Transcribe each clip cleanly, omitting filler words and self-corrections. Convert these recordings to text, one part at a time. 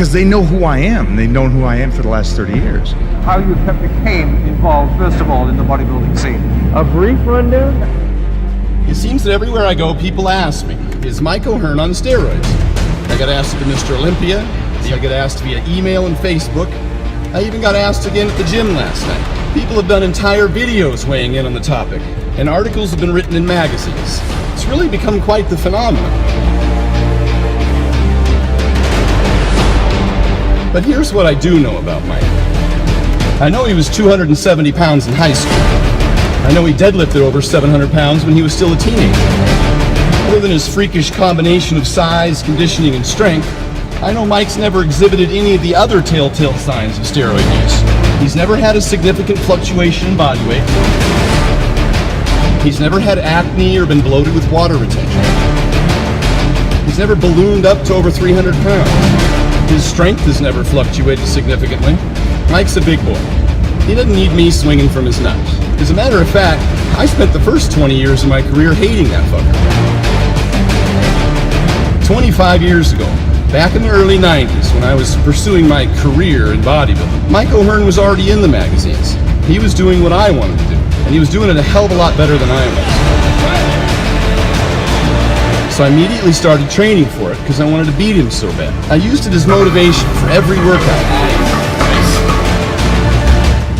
because they know who I am, and they've known who I am for the last 30 years. How you became involved, first of all, in the bodybuilding scene. A brief rundown? It seems that everywhere I go, people ask me, is Mike O'Hearn on steroids? I got asked to Mr. Olympia, I got asked via email and Facebook. I even got asked again at the gym last night. People have done entire videos weighing in on the topic, and articles have been written in magazines. It's really become quite the phenomenon. But here's what I do know about Mike. I know he was 270 pounds in high school. I know he deadlifted over 700 pounds when he was still a teenager. Other than his freakish combination of size, conditioning, and strength, I know Mike's never exhibited any of the other telltale signs of steroid use. He's never had a significant fluctuation in body weight. He's never had acne or been bloated with water retention. He's never ballooned up to over 300 pounds. His strength has never fluctuated significantly. Mike's a big boy. He doesn't need me swinging from his nuts. As a matter of fact, I spent the first 20 years of my career hating that fucker. 25 years ago, back in the early 90s, when I was pursuing my career in bodybuilding, Mike O'Hearn was already in the magazines. He was doing what I wanted to do, and he was doing it a hell of a lot better than I was. So I immediately started training for it because I wanted to beat him so bad. I used it as motivation for every workout.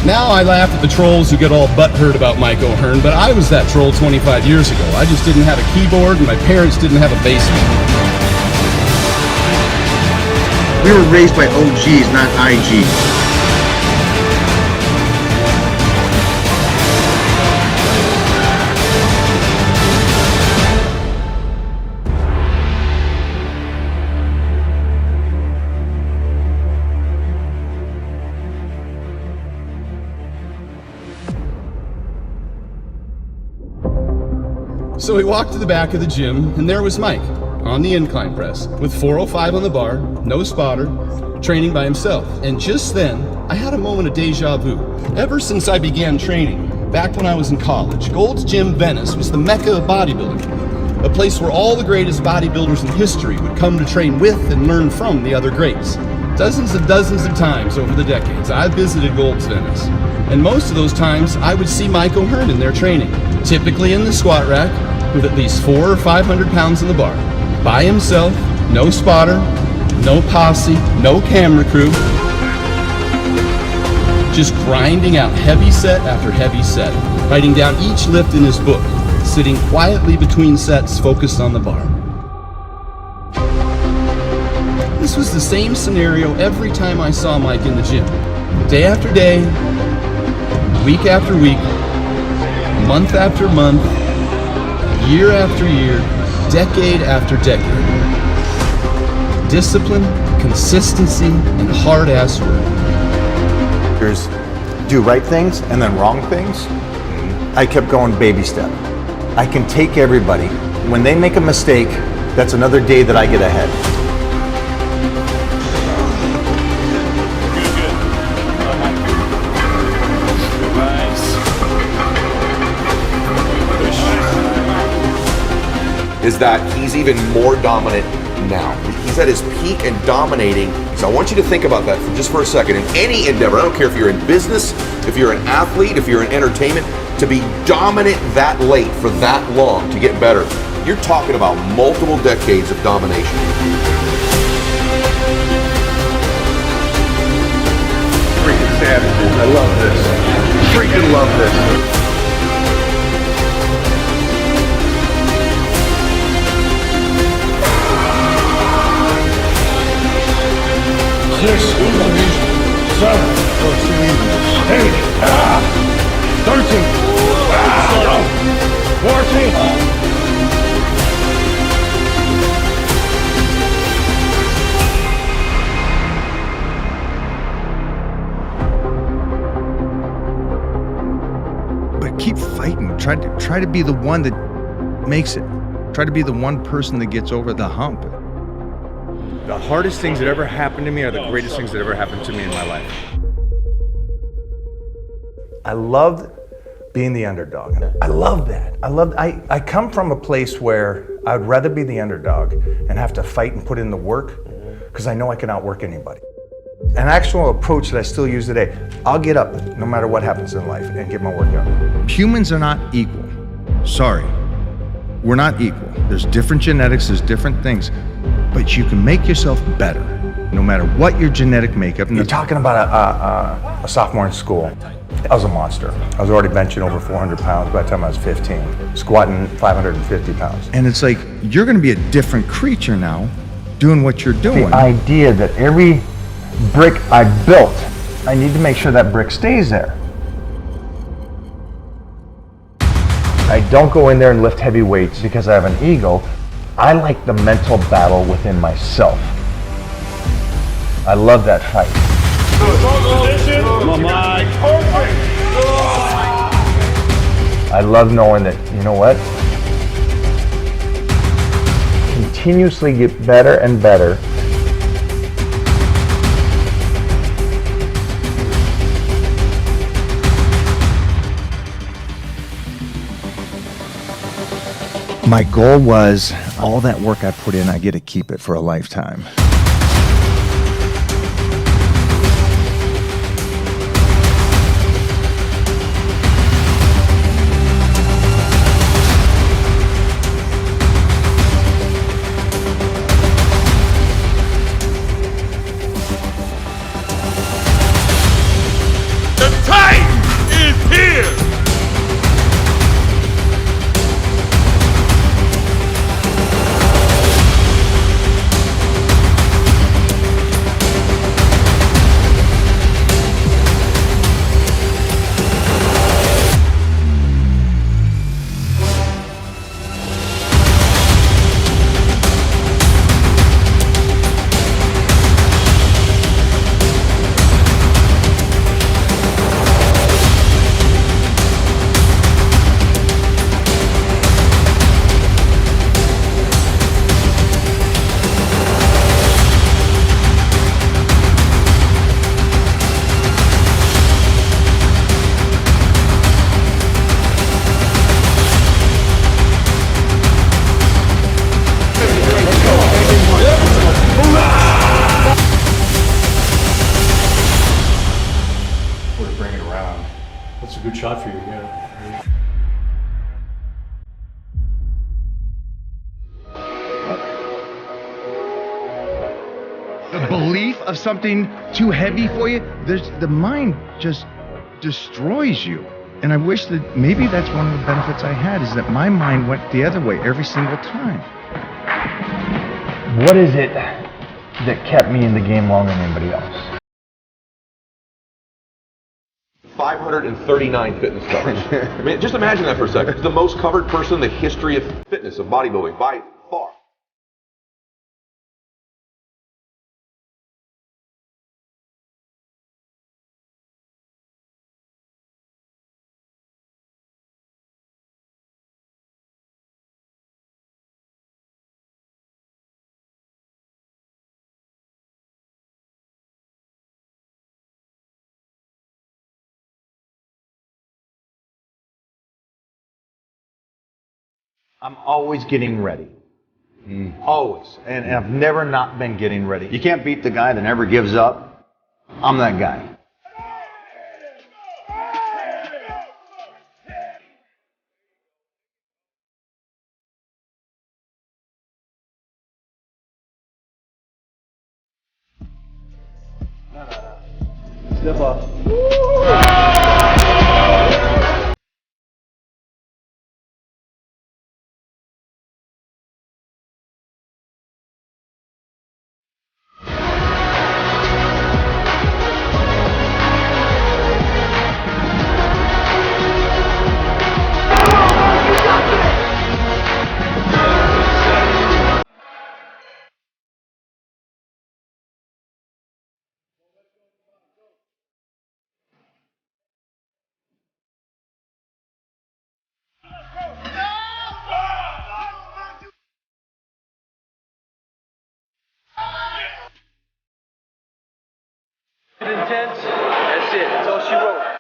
Now I laugh at the trolls who get all butthurt about Mike O'Hearn, but I was that troll 25 years ago. I just didn't have a keyboard and my parents didn't have a basement. We were raised by OGs, not IG. So we walked to the back of the gym, and there was Mike, on the incline press, with 405 on the bar, no spotter, training by himself. And just then, I had a moment of deja vu. Ever since I began training, back when I was in college, Gold's Gym Venice was the mecca of bodybuilding, a place where all the greatest bodybuilders in history would come to train with and learn from the other greats. Dozens and dozens of times over the decades, I've visited Gold's Venice. And most of those times, I would see Mike O'Hearn in there training, typically in the squat rack, with at least 400 or 500 pounds on the bar. By himself, no spotter, no posse, no camera crew. Just grinding out heavy set after heavy set, writing down each lift in his book, sitting quietly between sets focused on the bar. This was the same scenario every time I saw Mike in the gym. Day after day, week after week, month after month, year after year, decade after decade. Discipline, consistency, and hard-ass work. There's do right things and then wrong things. I kept going baby step. I can take everybody. When they make a mistake, that's another day that I get ahead. Is that he's even more dominant now. He's at his peak and dominating. So I want you to think about that for just for a second. In any endeavor, I don't care if you're in business, if you're an athlete, if you're in entertainment, to be dominant that late for that long to get better, you're talking about multiple decades of domination. Freaking savages. I love this. Freaking love this. Six, 7, 8, 13, 14. But keep fighting. Try to be the one that makes it. Try to be the one person that gets over the hump. The hardest things that ever happened to me are the greatest things that ever happened to me in my life. I loved being the underdog. I love that. I come from a place where I'd rather be the underdog and have to fight and put in the work because I know I can outwork anybody. An actual approach that I still use today, I'll get up no matter what happens in life and get my workout. Humans are not equal. Sorry. We're not equal. There's different genetics, there's different things, but you can make yourself better no matter what your genetic makeup. You're talking about a sophomore in school. I was a monster. I was already benching over 400 pounds by the time I was 15, squatting 550 pounds. And it's like, you're gonna be a different creature now doing what you're doing. The idea that every brick I built, I need to make sure that brick stays there. I don't go in there and lift heavy weights because I have an ego. I like the mental battle within myself. I love that fight. I love knowing that, you know what? Continuously get better and better. My goal was, all that work I put in, I get to keep it for a lifetime. The time is here! That's a good shot for you, yeah. The belief of something too heavy for you, the mind just destroys you. And I wish that maybe that's one of the benefits I had, is that my mind went the other way every single time. What is it that kept me in the game longer than anybody else? 539 fitness covers. I mean, just imagine that for a second. The most covered person in the history of fitness, of bodybuilding, by far. I'm always getting ready. Always. And I've never not been getting ready. You can't beat the guy that never gives up. I'm that guy. Step up. Intense. That's it. That's all she wrote.